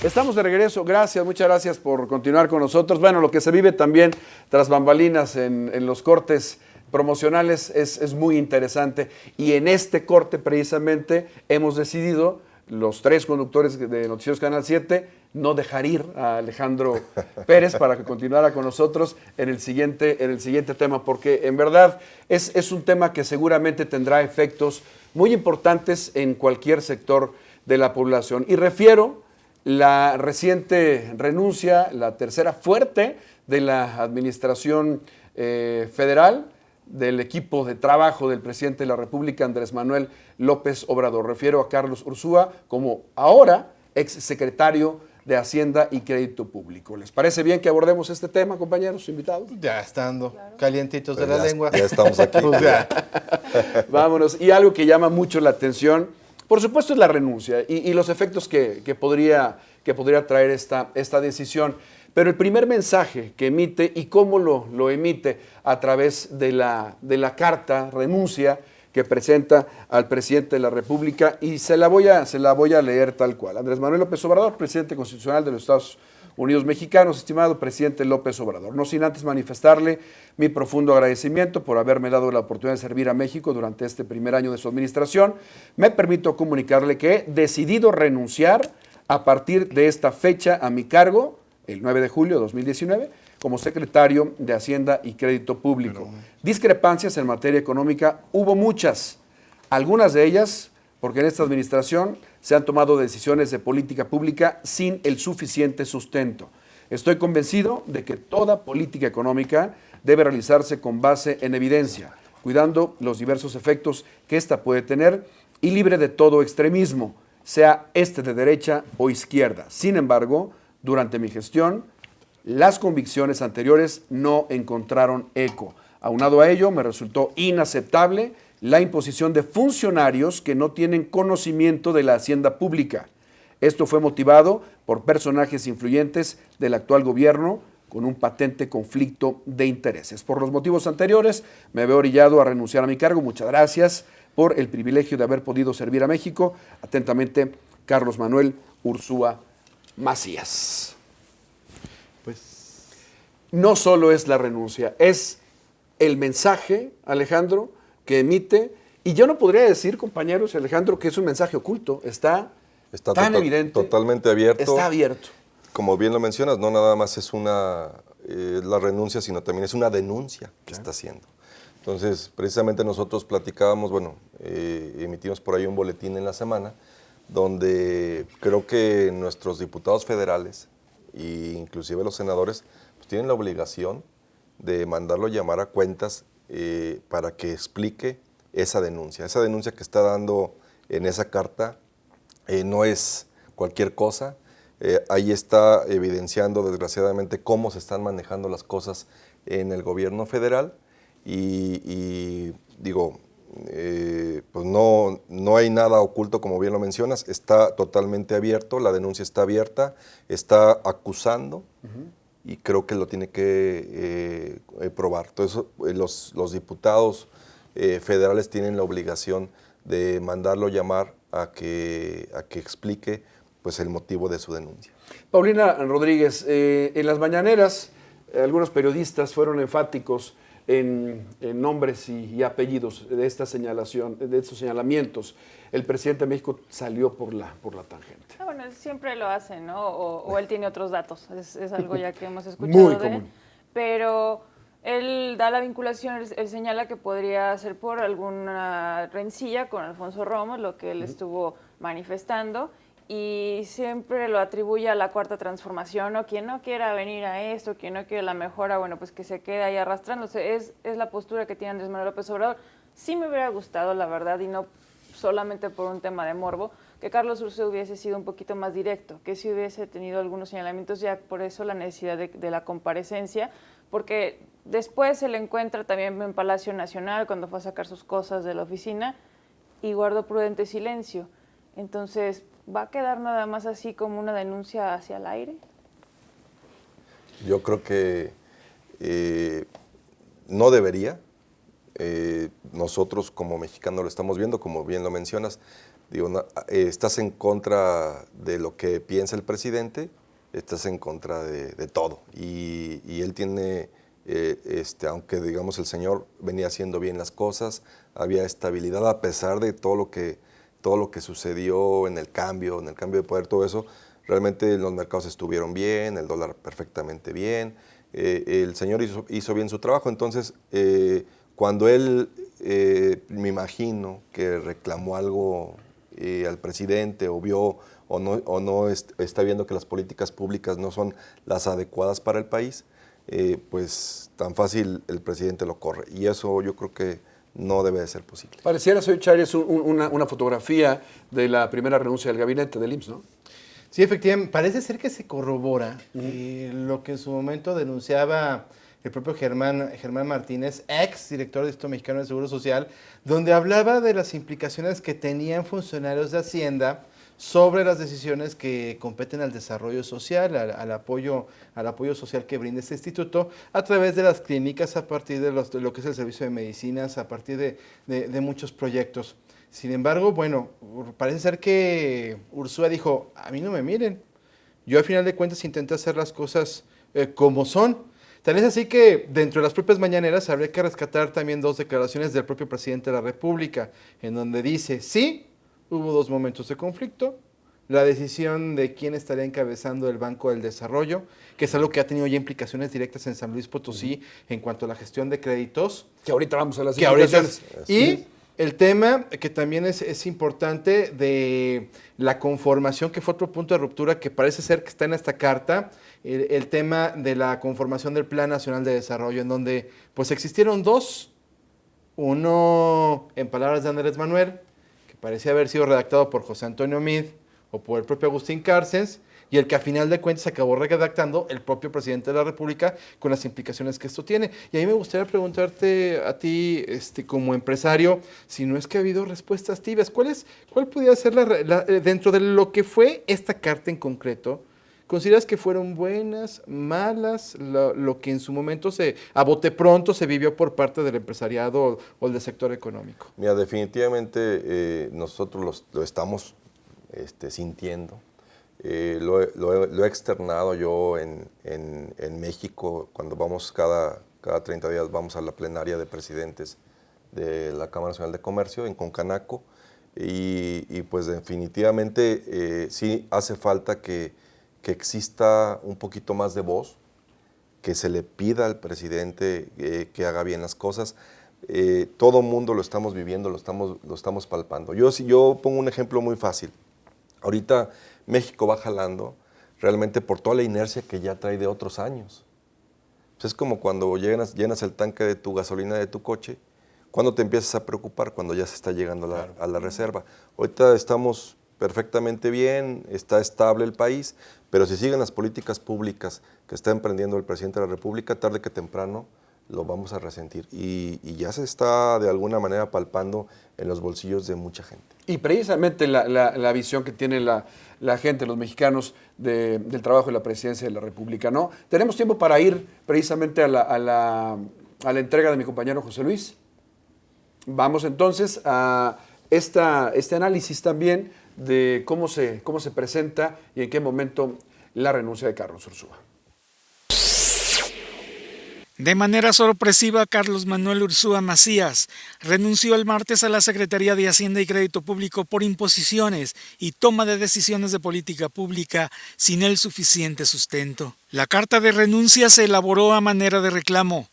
Estamos de regreso, gracias, muchas gracias por continuar con nosotros. Bueno, lo que se vive también tras bambalinas en los cortes promocionales es muy interesante y en este corte precisamente hemos decidido, los tres conductores de Noticieros Canal 7, no dejar ir a Alejandro Pérez para que continuara con nosotros en el siguiente tema, porque en verdad es un tema que seguramente tendrá efectos muy importantes en cualquier sector de la población. Y refiero la reciente renuncia, la tercera fuerte de la administración federal, del equipo de trabajo del presidente de la República, Andrés Manuel López Obrador. Refiero a Carlos Ursúa como ahora exsecretario de Hacienda y Crédito Público. ¿Les parece bien que abordemos este tema, compañeros invitados? Ya estando calientitos de la lengua. Ya estamos aquí. Pues ya. Vámonos. Y algo que llama mucho la atención, por supuesto, es la renuncia y los efectos que podría traer esta decisión. Pero el primer mensaje que emite y cómo lo emite a través de la carta renuncia que presenta al presidente de la República, y se la voy a leer tal cual. Andrés Manuel López Obrador, presidente constitucional de los Estados Unidos Mexicanos, estimado presidente López Obrador, no sin antes manifestarle mi profundo agradecimiento por haberme dado la oportunidad de servir a México durante este primer año de su administración, me permito comunicarle que he decidido renunciar a partir de esta fecha a mi cargo, el 9 de julio de 2019, como secretario de Hacienda y Crédito Público. Discrepancias en materia económica hubo muchas, algunas de ellas porque en esta administración se han tomado decisiones de política pública sin el suficiente sustento. Estoy convencido de que toda política económica debe realizarse con base en evidencia, cuidando los diversos efectos que ésta puede tener y libre de todo extremismo, sea este de derecha o izquierda. Sin embargo, durante mi gestión, las convicciones anteriores no encontraron eco. Aunado a ello, me resultó inaceptable la imposición de funcionarios que no tienen conocimiento de la hacienda pública. Esto fue motivado por personajes influyentes del actual gobierno con un patente conflicto de intereses. Por los motivos anteriores, me veo orillado a renunciar a mi cargo. Muchas gracias por el privilegio de haber podido servir a México. Atentamente, Carlos Manuel Ursúa Macías. Pues no solo es la renuncia, es el mensaje, Alejandro, que emite, y yo no podría decir, compañeros, Alejandro, que es un mensaje oculto, está tan evidente. Totalmente abierto. Está abierto. Como bien lo mencionas, no nada más es la renuncia, sino también es una denuncia que está haciendo. Entonces, precisamente nosotros platicábamos, emitimos por ahí un boletín en la semana, donde creo que nuestros diputados federales e inclusive los senadores pues tienen la obligación de mandarlo llamar a cuentas para que explique esa denuncia. Esa denuncia que está dando en esa carta no es cualquier cosa. Ahí está evidenciando desgraciadamente cómo se están manejando las cosas en el gobierno federal y digo, pues no hay nada oculto, como bien lo mencionas, está totalmente abierto, la denuncia está abierta, está acusando y creo que lo tiene que probar. Entonces los diputados federales tienen la obligación de mandarlo llamar a que explique pues el motivo de su denuncia. Paulina Rodríguez, en las mañaneras algunos periodistas fueron enfáticos en nombres y apellidos de esta señalación, de estos señalamientos. El presidente de México salió por la tangente. Bueno, siempre lo hace, ¿no? O él tiene otros datos, es algo ya que hemos escuchado muy de común. él, pero él da la vinculación, él señala que podría ser por alguna rencilla con Alfonso Romo, lo que él estuvo manifestando, y siempre lo atribuye a la cuarta transformación, o quien no quiera venir a esto, quien no quiere la mejora, bueno, pues que se quede ahí arrastrándose. Es la postura que tiene Andrés Manuel López Obrador. Sí me hubiera gustado, la verdad, y no solamente por un tema de morbo, que Carlos Ursúa hubiese sido un poquito más directo, que si hubiese tenido algunos señalamientos, ya por eso la necesidad de la comparecencia, porque después se le encuentra también en Palacio Nacional cuando fue a sacar sus cosas de la oficina y guardó prudente silencio. Entonces, ¿va a quedar nada más así como una denuncia hacia el aire? Yo creo que no debería, nosotros como mexicanos lo estamos viendo, como bien lo mencionas. Digo, estás en contra de lo que piensa el presidente, estás en contra de todo. Y él tiene, aunque digamos el señor venía haciendo bien las cosas, había estabilidad a pesar de todo lo que sucedió en el cambio de poder, todo eso. Realmente los mercados estuvieron bien, el dólar perfectamente bien, el señor hizo bien su trabajo. Entonces, cuando él, me imagino que reclamó algo al presidente o vio o no está viendo que las políticas públicas no son las adecuadas para el país, pues tan fácil el presidente lo corre. Y eso yo creo que no debe de ser posible. Pareciera, señor Chávez, una fotografía de la primera renuncia del gabinete del IMSS, ¿no? Sí, efectivamente, parece ser que se corrobora lo que en su momento denunciaba el propio Germán Martínez, ex director del Instituto Mexicano de Seguro Social, donde hablaba de las implicaciones que tenían funcionarios de Hacienda sobre las decisiones que competen al desarrollo social, al apoyo social que brinda este instituto, a través de las clínicas, a partir de lo que es el servicio de medicinas, a partir de muchos proyectos. Sin embargo, bueno, parece ser que Ursúa dijo, a mí no me miren, yo al final de cuentas intenté hacer las cosas como son. Tal es así que dentro de las propias mañaneras habría que rescatar también 2 declaraciones del propio presidente de la República, en donde dice, sí, hubo 2 momentos de conflicto, la decisión de quién estaría encabezando el Banco del Desarrollo, que es algo que ha tenido ya implicaciones directas en San Luis Potosí en cuanto a la gestión de créditos. Que ahorita vamos a las Que ahorita, implicaciones. y el tema que también es importante de la conformación, que fue otro punto de ruptura que parece ser que está en esta carta, el tema de la conformación del Plan Nacional de Desarrollo, en donde pues existieron 2, uno en palabras de Andrés Manuel, que parecía haber sido redactado por José Antonio Meade o por el propio Agustín Cárcens, y el que a final de cuentas acabó redactando el propio presidente de la República con las implicaciones que esto tiene. Y a mí me gustaría preguntarte a ti, como empresario, si no es que ha habido respuestas tibias, ¿cuál pudiera ser dentro de lo que fue esta carta en concreto? ¿Consideras que fueron buenas, malas, lo que en su momento a bote pronto se vivió por parte del empresariado o del sector económico? Mira, definitivamente nosotros lo estamos sintiendo. Lo he externado yo en México, cuando vamos cada 30 días vamos a la plenaria de presidentes de la Cámara Nacional de Comercio en Concanaco, y pues definitivamente sí hace falta que exista un poquito más de voz, que se le pida al presidente que haga bien las cosas. Todo mundo lo estamos viviendo, lo estamos palpando. Yo pongo un ejemplo muy fácil. Ahorita México va jalando realmente por toda la inercia que ya trae de otros años. Pues es como cuando llenas el tanque de tu gasolina de tu coche, ¿cuándo te empiezas a preocupar? Cuando ya se está llegando a la reserva. Ahorita estamos perfectamente bien, está estable el país, pero si siguen las políticas públicas que está emprendiendo el presidente de la República, tarde que temprano lo vamos a resentir. Y ya se está de alguna manera palpando en los bolsillos de mucha gente. Y precisamente la visión que tiene la gente, los mexicanos, del trabajo de la presidencia de la República, ¿no? Tenemos tiempo para ir precisamente a la entrega de mi compañero José Luis. Vamos entonces a este análisis también de cómo se presenta y en qué momento la renuncia de Carlos Ursúa. De manera sorpresiva, Carlos Manuel Ursúa Macías renunció el martes a la Secretaría de Hacienda y Crédito Público por imposiciones y toma de decisiones de política pública sin el suficiente sustento. La carta de renuncia se elaboró a manera de reclamo.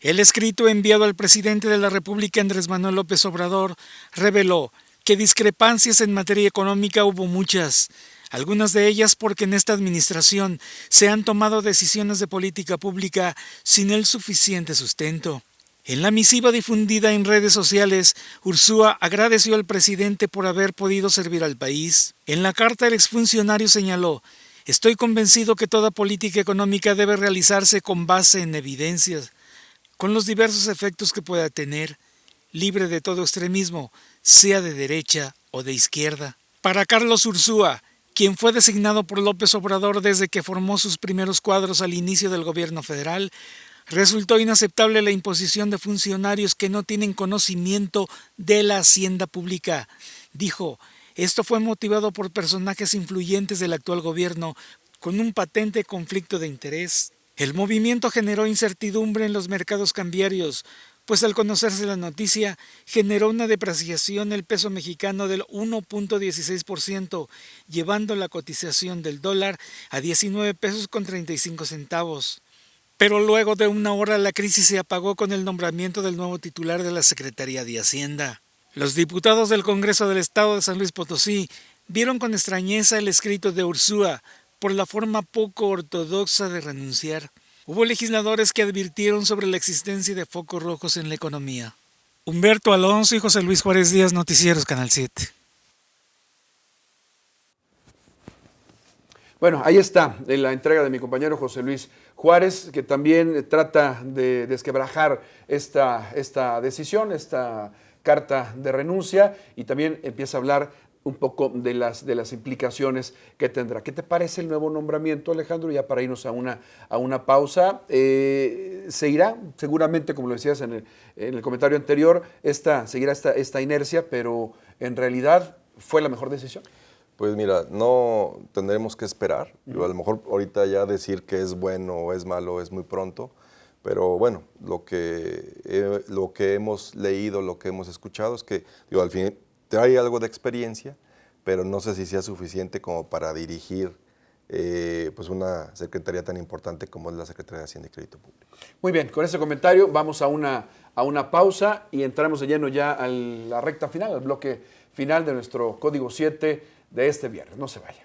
El escrito enviado al presidente de la República, Andrés Manuel López Obrador, reveló que discrepancias en materia económica hubo muchas, algunas de ellas porque en esta administración se han tomado decisiones de política pública sin el suficiente sustento. En la misiva difundida en redes sociales, Ursúa agradeció al presidente por haber podido servir al país. En la carta, el exfuncionario señaló: "Estoy convencido que toda política económica debe realizarse con base en evidencias, con los diversos efectos que pueda tener, libre de todo extremismo, sea de derecha o de izquierda". Para Carlos Ursúa, quien fue designado por López Obrador desde que formó sus primeros cuadros al inicio del gobierno federal, Resultó inaceptable la imposición de funcionarios que no tienen conocimiento de la hacienda pública. Dijo, esto fue motivado por personajes influyentes del actual gobierno con un patente conflicto de interés. El movimiento generó incertidumbre en los mercados cambiarios, pues al conocerse la noticia, generó una depreciación del peso mexicano del 1.16%, llevando la cotización del dólar a 19 pesos con 35 centavos. Pero luego de una hora la crisis se apagó con el nombramiento del nuevo titular de la Secretaría de Hacienda. Los diputados del Congreso del Estado de San Luis Potosí vieron con extrañeza el escrito de Ursúa por la forma poco ortodoxa de renunciar. Hubo legisladores que advirtieron sobre la existencia de focos rojos en la economía. Humberto Alonso y José Luis Juárez Díaz, Noticieros Canal 7. Bueno, ahí está la entrega de mi compañero José Luis Juárez, que también trata de desquebrajar esta decisión, esta carta de renuncia, y también empieza a hablar un poco de las implicaciones que tendrá. ¿Qué te parece el nuevo nombramiento, Alejandro? Ya para irnos a una pausa. Seguirá, seguramente, como lo decías en el comentario anterior, seguirá esta inercia, pero en realidad fue la mejor decisión. Pues mira, no tendremos que esperar. A lo mejor ahorita ya decir que es bueno o es malo es muy pronto, pero bueno, lo que hemos leído, lo que hemos escuchado es que, al fin, trae algo de experiencia, pero no sé si sea suficiente como para dirigir pues una secretaría tan importante como es la Secretaría de Hacienda y Crédito Público. Muy bien, con ese comentario vamos a una pausa y entramos de lleno ya a la recta final, al bloque final de nuestro Código 7 de este viernes. No se vaya.